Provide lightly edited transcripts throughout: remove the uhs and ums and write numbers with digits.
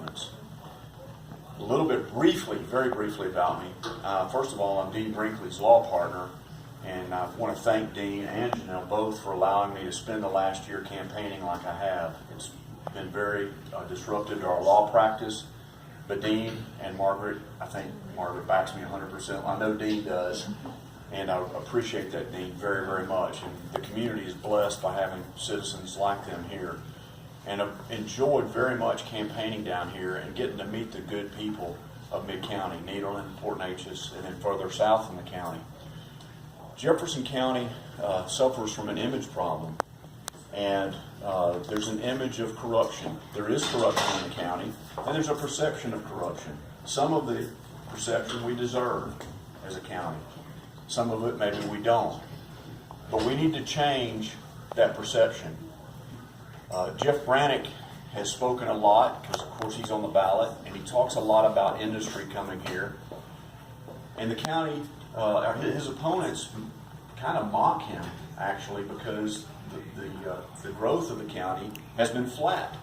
students. A little bit briefly, very briefly about me. First of all, I'm Dean Brinkley's law partner, and I want to thank Dean and Janelle both for allowing me to spend the last year campaigning like I have. It's been very disruptive to our law practice, but Dean and Margaret, I think Margaret backs me 100%. I know Dean does, and I appreciate that, Dean, very, very much. And the community is blessed by having citizens like them here. And I've enjoyed very much campaigning down here and getting to meet the good people of Mid-County, Nederland, Port Neches, and then further south in the county. Jefferson County suffers from an image problem, and there's an image of corruption. There is corruption in the county, and there's a perception of corruption. Some of the perception we deserve as a county. Some of it maybe we don't. But we need to change that perception. Jeff Brannick has spoken a lot, because of course he's on the ballot, and he talks a lot about industry coming here. And the county, his opponents kind of mock him, actually, because the growth of the county has been flat.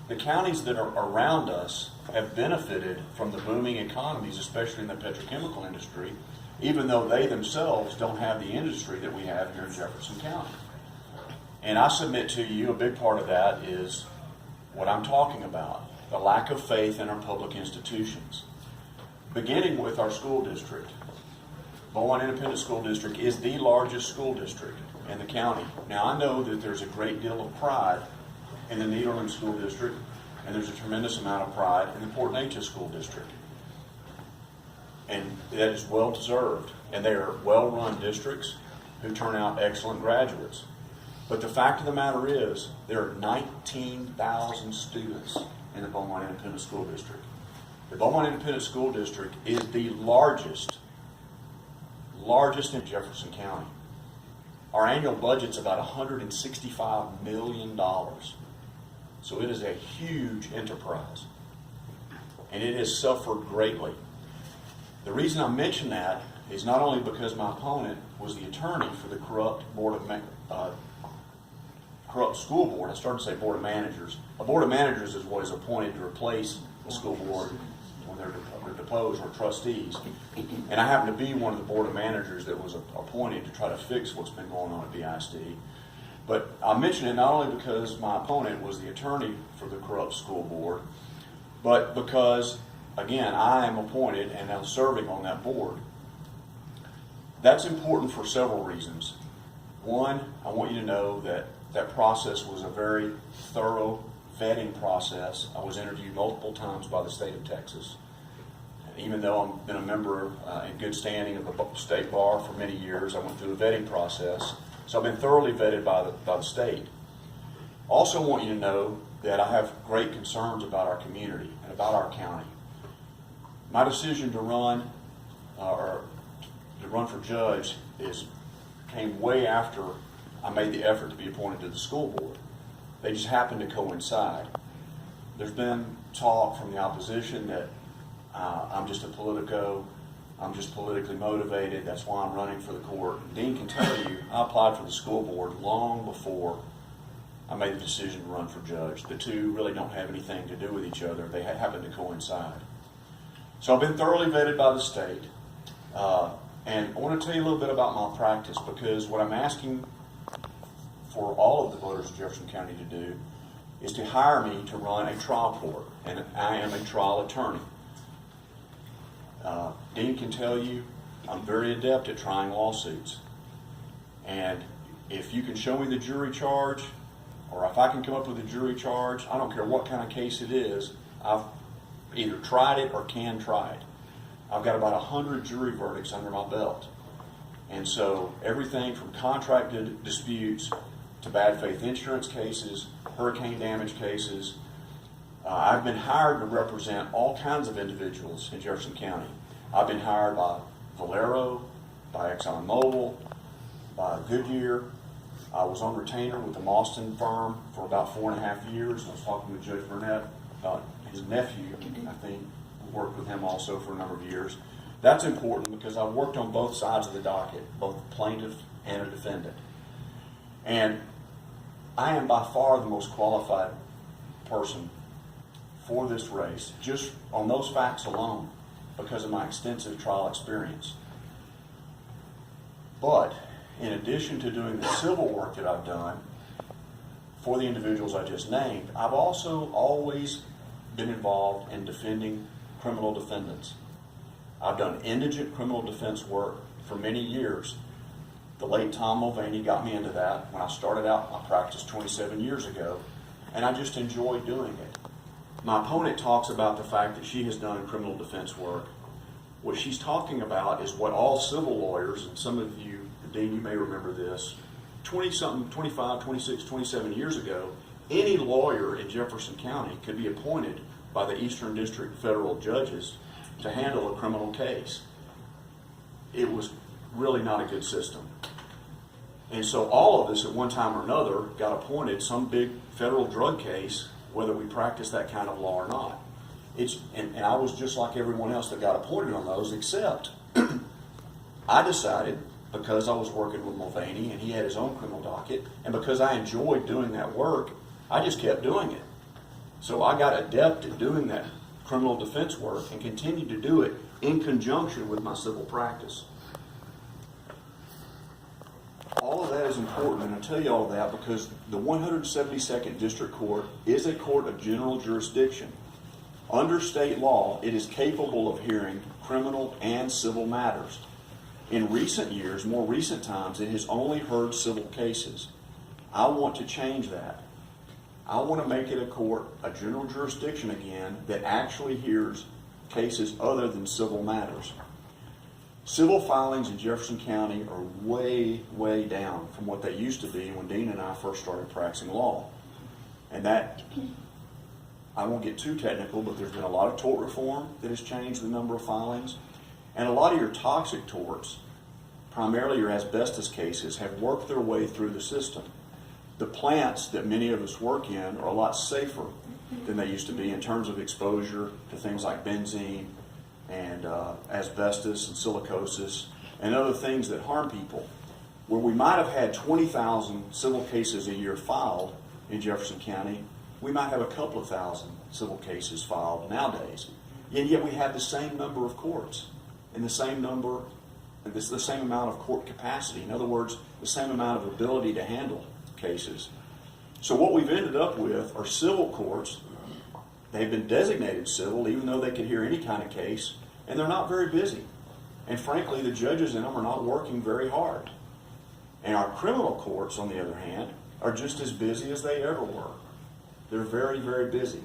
The counties that are around us have benefited from the booming economies, especially in the petrochemical industry, even though they themselves don't have the industry that we have here in Jefferson County. And I submit to you, a big part of that is what I'm talking about, the lack of faith in our public institutions. Beginning with our school district. Beaumont Independent School District is the largest school district in the county. Now, I know that there's a great deal of pride in the Nederland School District, and there's a tremendous amount of pride in the Port Neches School District. And that is well deserved. And they are well-run districts who turn out excellent graduates. But the fact of the matter is, there are 19,000 students in the Beaumont Independent School District. The Beaumont Independent School District is the largest in Jefferson County. Our annual budget's about $165 million. So it is a huge enterprise. And it has suffered greatly. The reason I mention that is not only because my opponent was the attorney for the corrupt corrupt school board. I started to say board of managers. A board of managers is what is appointed to replace the school board when they're deposed, or trustees. And I happen to be one of the board of managers that was appointed to try to fix what's been going on at BISD. But I mention it not only because my opponent was the attorney for the corrupt school board, but because, again, I am appointed and I'm serving on that board. That's important for several reasons. One, I want you to know that that process was a very thorough vetting process. I was interviewed multiple times by the state of Texas. Even though I've been a member in good standing of the state bar for many years, I went through a vetting process. So I've been thoroughly vetted by the state. Also want you to know that I have great concerns about our community and about our county. My decision to run for judge came way after I made the effort to be appointed to the school board. They just happened to coincide. There's been talk from the opposition that I'm just a politico, I'm just politically motivated, that's why I'm running for the court. Dean can tell you, I applied for the school board long before I made the decision to run for judge. The two really don't have anything to do with each other. They happen to coincide. So I've been thoroughly vetted by the state. And I want to tell you a little bit about my practice, because what I'm asking for all of the voters of Jefferson County to do is to hire me to run a trial court, and I am a trial attorney. Dean can tell you I'm very adept at trying lawsuits, and if you can show me the jury charge, or if I can come up with a jury charge, I don't care what kind of case it is, I've either tried it or can try it. I've got about 100 jury verdicts under my belt. And so everything from contract disputes to bad faith insurance cases, hurricane damage cases. I've been hired to represent all kinds of individuals in Jefferson County. I've been hired by Valero, by ExxonMobil, by Goodyear. I was on retainer with the Mauston firm for about 4.5 years. I was talking with Judge Burnett about his nephew, I think, worked with him also for a number of years. That's important because I've worked on both sides of the docket, both a plaintiff and a defendant. And I am by far the most qualified person for this race just on those facts alone because of my extensive trial experience. But in addition to doing the civil work that I've done for the individuals I just named, I've also always been involved in defending criminal defendants. I've done indigent criminal defense work for many years. The late Tom Mulvaney got me into that when I started out my practice 27 years ago, and I just enjoy doing it. My opponent talks about the fact that she has done criminal defense work. What she's talking about is what all civil lawyers, and some of you, Dean, you may remember this, 20-something, 25, 26, 27 years ago, any lawyer in Jefferson County could be appointed by the Eastern District federal judges to handle a criminal case. It was really not a good system. And so all of us at one time or another got appointed some big federal drug case, whether we practiced that kind of law or not. And I was just like everyone else that got appointed on those, except I decided, because I was working with Mulvaney and he had his own criminal docket, and because I enjoyed doing that work, I just kept doing it. So I got adept at doing that criminal defense work and continued to do it in conjunction with my civil practice. All of that is important, and I tell you all that because the 172nd District Court is a court of general jurisdiction. Under state law, it is capable of hearing criminal and civil matters. In recent years, more recent times, it has only heard civil cases. I want to change that. I want to make it a court, a general jurisdiction again, that actually hears cases other than civil matters. Civil filings in Jefferson County are way, way down from what they used to be when Dean and I first started practicing law. And that, I won't get too technical, but there's been a lot of tort reform that has changed the number of filings. And a lot of your toxic torts, primarily your asbestos cases, have worked their way through the system. The plants that many of us work in are a lot safer than they used to be in terms of exposure to things like benzene and asbestos and silicosis and other things that harm people. Where we might have had 20,000 civil cases a year filed in Jefferson County, we might have a couple of thousand civil cases filed nowadays. And yet we have the same number of courts and the same number, and the same amount of court capacity. In other words, the same amount of ability to handle cases. So what we've ended up with are civil courts. They've been designated civil even though they could hear any kind of case, and they're not very busy. And frankly, the judges in them are not working very hard. And our criminal courts, on the other hand, are just as busy as they ever were. They're very, very busy.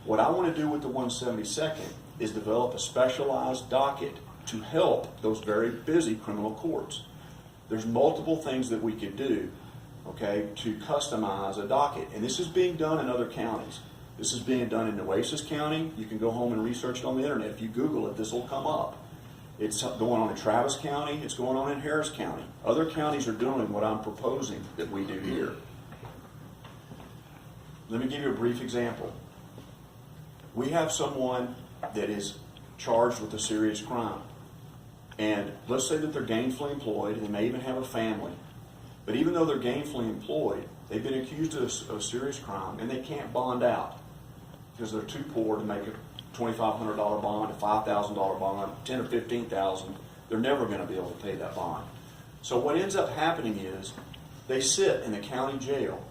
What I want to do with the 172nd is develop a specialized docket to help those very busy criminal courts. There's multiple things that we could do, okay, to customize a docket. And this is being done in other counties. This is being done in Nueces County. You can go home and research it on the internet. If you Google it, this will come up. It's going on in Travis County. It's going on in Harris County. Other counties are doing what I'm proposing that we do here. Let me give you a brief example. We have someone that is charged with a serious crime. And let's say that they're gainfully employed. They may even have a family. But even though they're gainfully employed, they've been accused of a serious crime, and they can't bond out because they're too poor to make a $2,500 bond, a $5,000 bond, $10,000 or $15,000. They're never going to be able to pay that bond. So what ends up happening is they sit in the county jail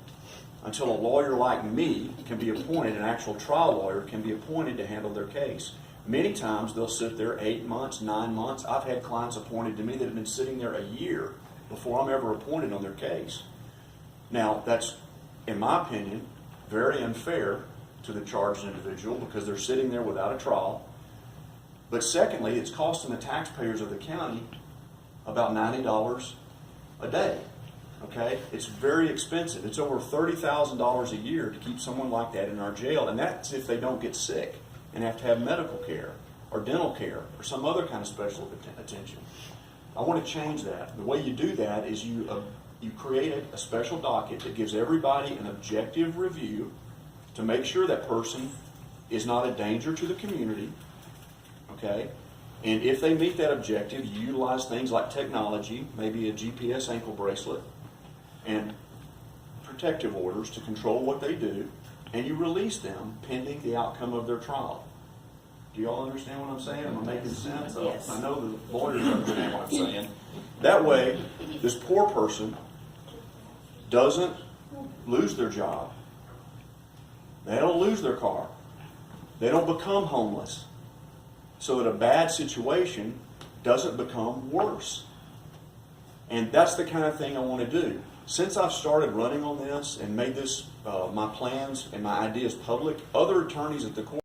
until a lawyer like me can be appointed, an actual trial lawyer can be appointed to handle their case. Many times they'll sit there 8 months, 9 months. I've had clients appointed to me that have been sitting there a year before I'm ever appointed on their case. Now, that's, in my opinion, very unfair to the charged individual because they're sitting there without a trial. But secondly, it's costing the taxpayers of the county about $90 a day. Okay? It's very expensive. It's over $30,000 a year to keep someone like that in our jail, and that's if they don't get sick and have to have medical care or dental care or some other kind of special attention. I want to change that. The way you do that is you create a special docket that gives everybody an objective review to make sure that person is not a danger to the community. Okay? And if they meet that objective, you utilize things like technology, maybe a GPS ankle bracelet, and protective orders to control what they do. and you release them pending the outcome of their trial. Do you all understand what I'm saying? Am I making sense? Yes. I know the lawyers understand what I'm saying. That way, this poor person doesn't lose their job. They don't lose their car. They don't become homeless. So that a bad situation doesn't become worse. And that's the kind of thing I want to do. Since I've started running on this and made this my plans and my ideas public, other attorneys at the court